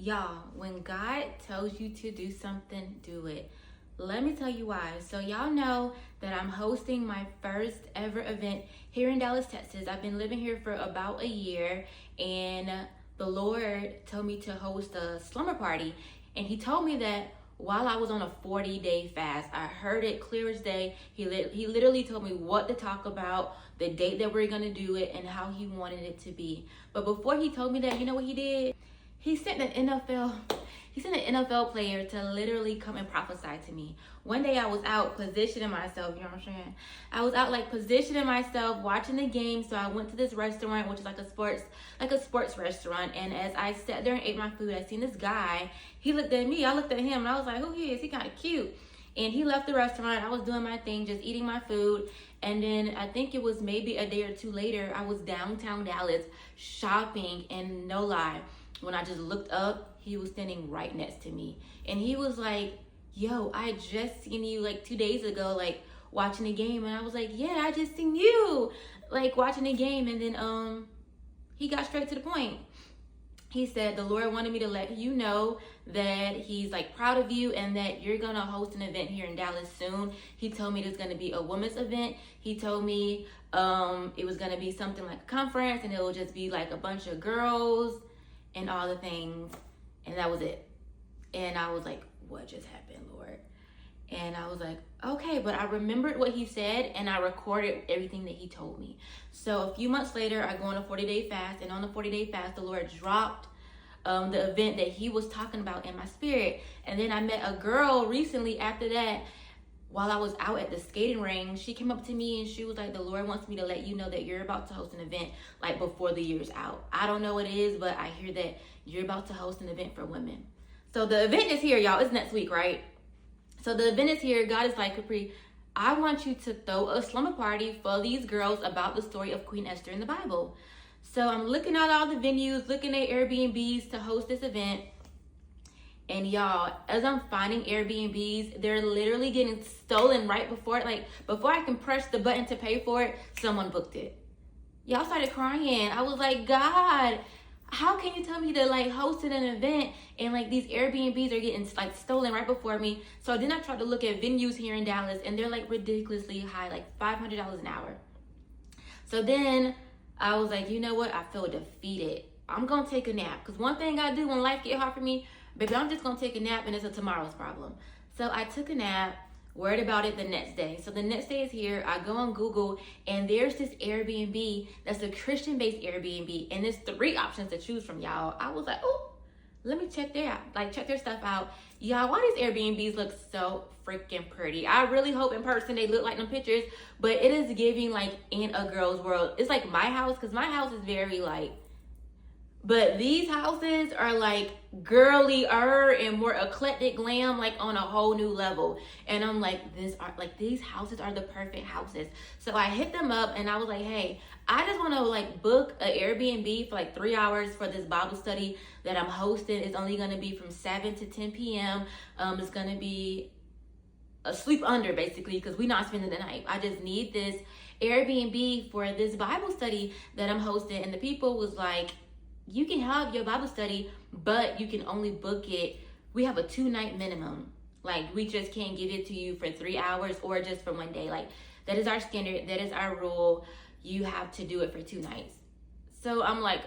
Y'all, when God tells you to do something, do it. Let me tell you why. So y'all know that I'm hosting my first ever event here in Dallas, Texas. I've been living here for about a year, and the Lord told me to host a slumber party. And he told me that while I was on a 40-day fast. I heard it clear as day. He literally told me what to talk about, the date that we're going to do it, and how he wanted it to be. But before he told me that, you know what he did? He sent an NFL player to literally come and prophesy to me. One day I was out positioning myself, you know what I'm saying? I was out like positioning myself, watching the game. So I went to this restaurant, which is like a sports restaurant. And as I sat there and ate my food, I seen this guy. He looked at me, I looked at him, and I was like, who he is? He kind of cute. And he left the restaurant. I was doing my thing, just eating my food. And then I think it was maybe a day or two later, I was downtown Dallas shopping, and no lie, when I just looked up, he was standing right next to me. And he was like, yo, I just seen you like 2 days ago, like watching the game. And I was like, yeah, I just seen you like watching the game. And then he got straight to the point. He said, the Lord wanted me to let you know that he's like proud of you and that you're gonna host an event here in Dallas soon. He told me there's gonna be a women's event. He told me it was gonna be something like a conference, and it will just be like a bunch of girls and all the things, and that was it. And I was like, what just happened, Lord? And I was like, okay, but I remembered what he said, and I recorded everything that he told me. So a few months later, I go on a 40-day fast, and on the 40-day fast, the Lord dropped the event that he was talking about in my spirit. And then I met a girl recently after that, while I was out at the skating ring. She came up to me and she was like, the Lord wants me to let you know that you're about to host an event like before the year's out. I don't know what it is, but I hear that you're about to host an event for women. So the event is here, y'all. It's next week, right? So the event is here. God is like, Capri, I want you to throw a slumber party for these girls about the story of Queen Esther in the Bible. So I'm looking at all the venues, looking at Airbnbs to host this event. And y'all, as I'm finding Airbnbs, they're literally getting stolen right before it. Like, before I can press the button to pay for it, someone booked it. Y'all started crying. I was like, God, how can you tell me to like host an event and like these Airbnbs are getting like stolen right before me? So then I tried to look at venues here in Dallas, and they're like ridiculously high, like $500 an hour. So then I was like, you know what? I feel defeated. I'm going to take a nap. Because one thing I do when life get hard for me, baby, I'm just going to take a nap, and it's a tomorrow's problem. So I took a nap, worried about it the next day. So the next day is here. I go on Google, and there's this Airbnb that's a Christian-based Airbnb, and there's 3 options to choose from, y'all. I was like, oh, let me check their stuff out. Y'all, why these Airbnbs look so freaking pretty. I really hope in person they look like them pictures, but it is giving like in a girl's world. It's like my house, because my house is very like, but these houses are like girlier and more eclectic glam, like on a whole new level. And I'm like, these houses are the perfect houses. So I hit them up and I was like, hey, I just want to like book an Airbnb for like 3 hours for this Bible study that I'm hosting. It's only going to be from 7 to 10 p.m. It's going to be a sleep under basically, because we're not spending the night. I just need this Airbnb for this Bible study that I'm hosting. And the people was like, you can have your Bible study, but you can only book it. We have a 2-night minimum. Like, we just can't give it to you for 3 hours or just for one day. Like, that is our standard. That is our rule. You have to do it for 2 nights. So I'm like,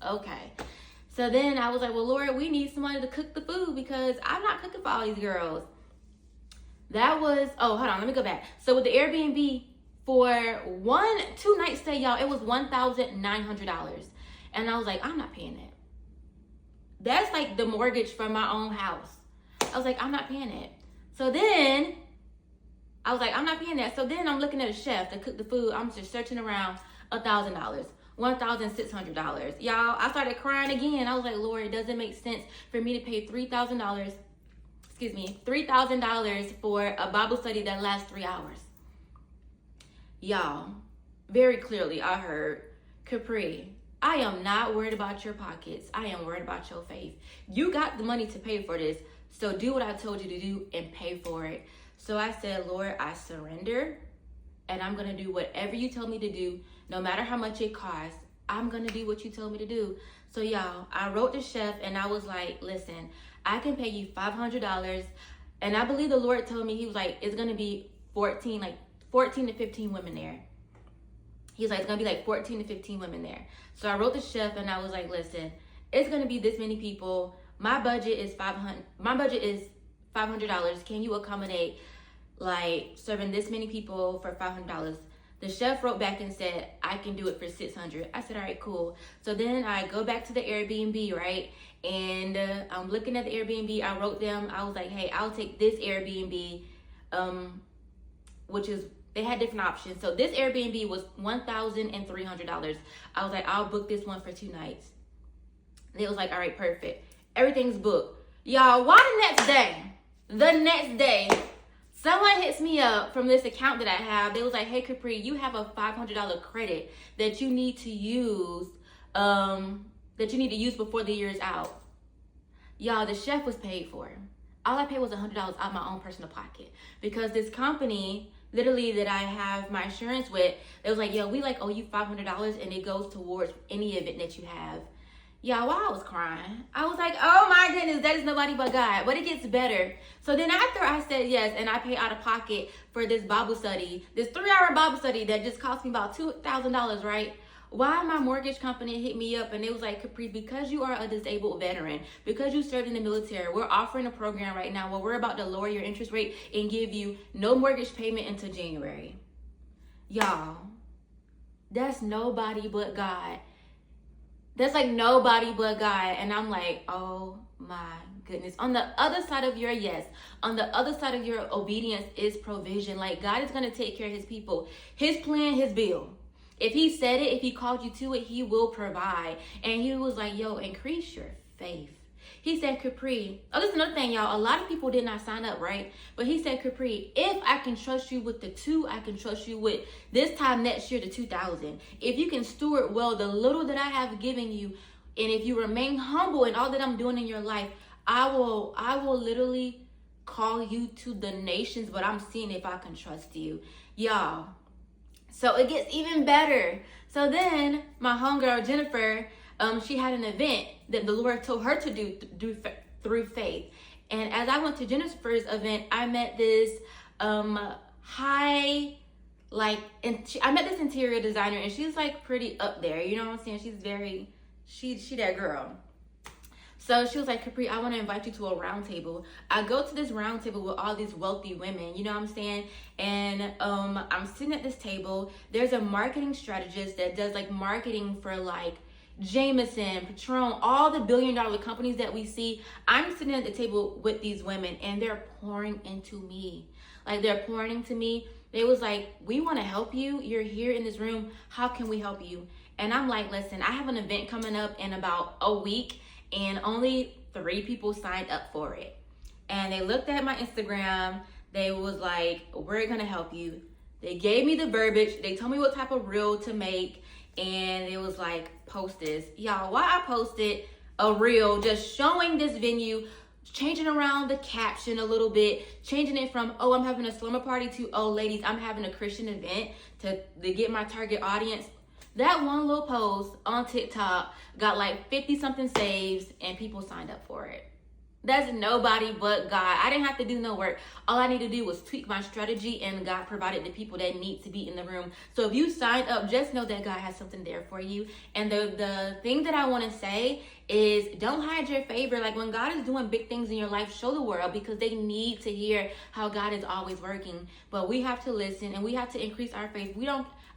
okay. So then I was like, well, Lord, we need somebody to cook the food because I'm not cooking for all these girls. That was, hold on, let me go back. So with the Airbnb, for 2-night stay, y'all, it was $1,900. And I was like, I'm not paying that. That's like the mortgage for my own house. I was like, I'm not paying it. So then I was like, I'm not paying that. So then I'm looking at a chef to cook the food. I'm just searching around $1,000, $1,600. Y'all, I started crying again. I was like, Lord, it doesn't make sense for me to pay $3,000 for a Bible study that lasts 3 hours. Y'all, very clearly I heard, Capri, I am not worried about your pockets. I am worried about your faith. You got the money to pay for this, so do what I told you to do and pay for it. So I said, Lord, I surrender, and I'm going to do whatever you tell me to do, no matter how much it costs. I'm going to do what you told me to do. So y'all, I wrote the chef and I was like, listen, I can pay you $500. And I believe the Lord told me, he was like, it's gonna be 14 to 15 women there. He's like, it's gonna be like 14 to 15 women there. So I wrote the chef and I was like, listen, it's gonna be this many people. My budget is $500. Can you accommodate like serving this many people for $500? The chef wrote back and said, I can do it for $600. I said, all right, cool. So then I go back to the Airbnb, right? And I'm looking at the Airbnb. I wrote them, I was like, hey, I'll take this Airbnb, which is, they had different options. So this Airbnb was $1,300. I was like, I'll book this one for 2 nights. They was like, all right, perfect. Everything's booked. Y'all, why the next day, someone hits me up from this account that I have. They was like, hey, Capri, you have a $500 credit that you need to use, before the year is out. Y'all, the chef was paid for. All I paid was $100 out of my own personal pocket, because this company, literally, that I have my insurance with, it was like, yo, we like owe you $500 and it goes towards any event that you have. Y'all, while I was crying, I was like, oh my goodness, that is nobody but God. But it gets better. So then after I said yes, and I paid out of pocket for this Bible study, this 3-hour Bible study that just cost me about $2,000, right? Why my mortgage company hit me up and it was like, Capri, because you are a disabled veteran, because you served in the military, we're offering a program right now where we're about to lower your interest rate and give you no mortgage payment until January. Y'all, that's nobody but God. That's like nobody but God. And I'm like, oh my goodness. On the other side of your yes, on the other side of your obedience is provision. Like, God is going to take care of his people. His plan, his bill. If he said it, if he called you to it, he will provide. And he was like, yo, increase your faith. He said, Capri, oh, this is another thing, y'all. A lot of people did not sign up, right? But he said, Capri, if I can trust you with the 2, I can trust you with this time next year, the 2,000. If you can steward well the little that I have given you, and if you remain humble in all that I'm doing in your life, I will literally call you to the nations, but I'm seeing if I can trust you. Y'all. So it gets even better. So then my homegirl, Jennifer, she had an event that the Lord told her to do through faith. And as I went to Jennifer's event, I met this I met this interior designer, and she's like pretty up there. You know what I'm saying? She that girl. So she was like, Capri, I want to invite you to a round table. I go to this round table with all these wealthy women, you know what I'm saying? And I'm sitting at this table. There's a marketing strategist that does like marketing for like Jameson, Patron, all the billion-dollar companies that we see. I'm sitting at the table with these women, and they're pouring into me. Like, they're pouring into me. They was like, we want to help you. You're here in this room. How can we help you? And I'm like, listen, I have an event coming up in about a week, and only 3 people signed up for it. And they looked at my Instagram. They was like, we're going to help you. They gave me the verbiage. They told me what type of reel to make. And it was like, post this. Y'all, why I posted a reel just showing this venue, changing around the caption a little bit, changing it from, oh, I'm having a slumber party to, oh, ladies, I'm having a Christian event to get my target audience. That one little post on TikTok got like 50 something saves and people signed up for it. That's nobody but God. I didn't have to do no work. All I needed to do was tweak my strategy, and God provided the people that need to be in the room. So if you signed up, just know that God has something there for you. And the thing that I want to say is, don't hide your favor. Like, when God is doing big things in your life, show the world, because they need to hear how God is always working. But we have to listen, and we have to increase our faith.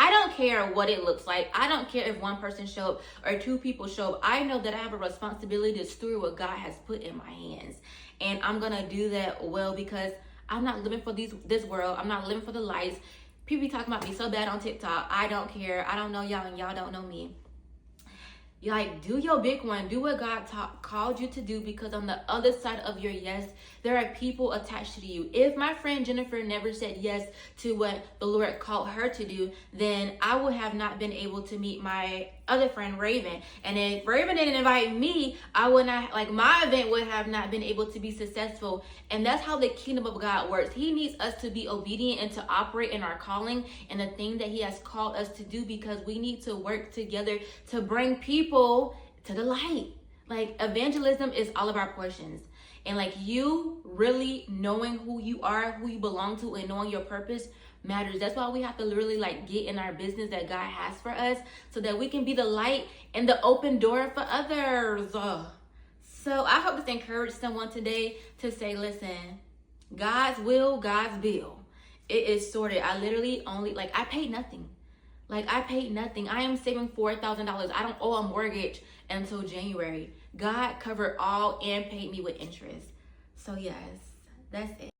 I don't care what it looks like. I don't care if one person show up or 2 people show up. I know that I have a responsibility to steward what God has put in my hands. And I'm going to do that well, because I'm not living for this world. I'm not living for the lights. People be talking about me so bad on TikTok. I don't care. I don't know y'all, and y'all don't know me. You like, do your big one. Do what God called you to do, because on the other side of your yes, there are people attached to you. If my friend Jennifer never said yes to what the Lord called her to do, then I would have not been able to meet my other friend Raven. And if Raven didn't invite me, I would not, like, my event would have not been able to be successful. And that's how the kingdom of God works. He needs us to be obedient and to operate in our calling and the thing that he has called us to do, because we need to work together to bring people to the light. Like, evangelism is all of our portions. And like, you really knowing who you are, who you belong to, and knowing your purpose matters. That's why we have to literally like get in our business that God has for us, so that we can be the light and the open door for others. So I hope this encouraged someone today to say, listen, God's will, God's bill. It is sorted. I literally only, like, I paid nothing. Like, I paid nothing. I am saving $4,000. I don't owe a mortgage until January. God covered all and paid me with interest. So yes, that's it.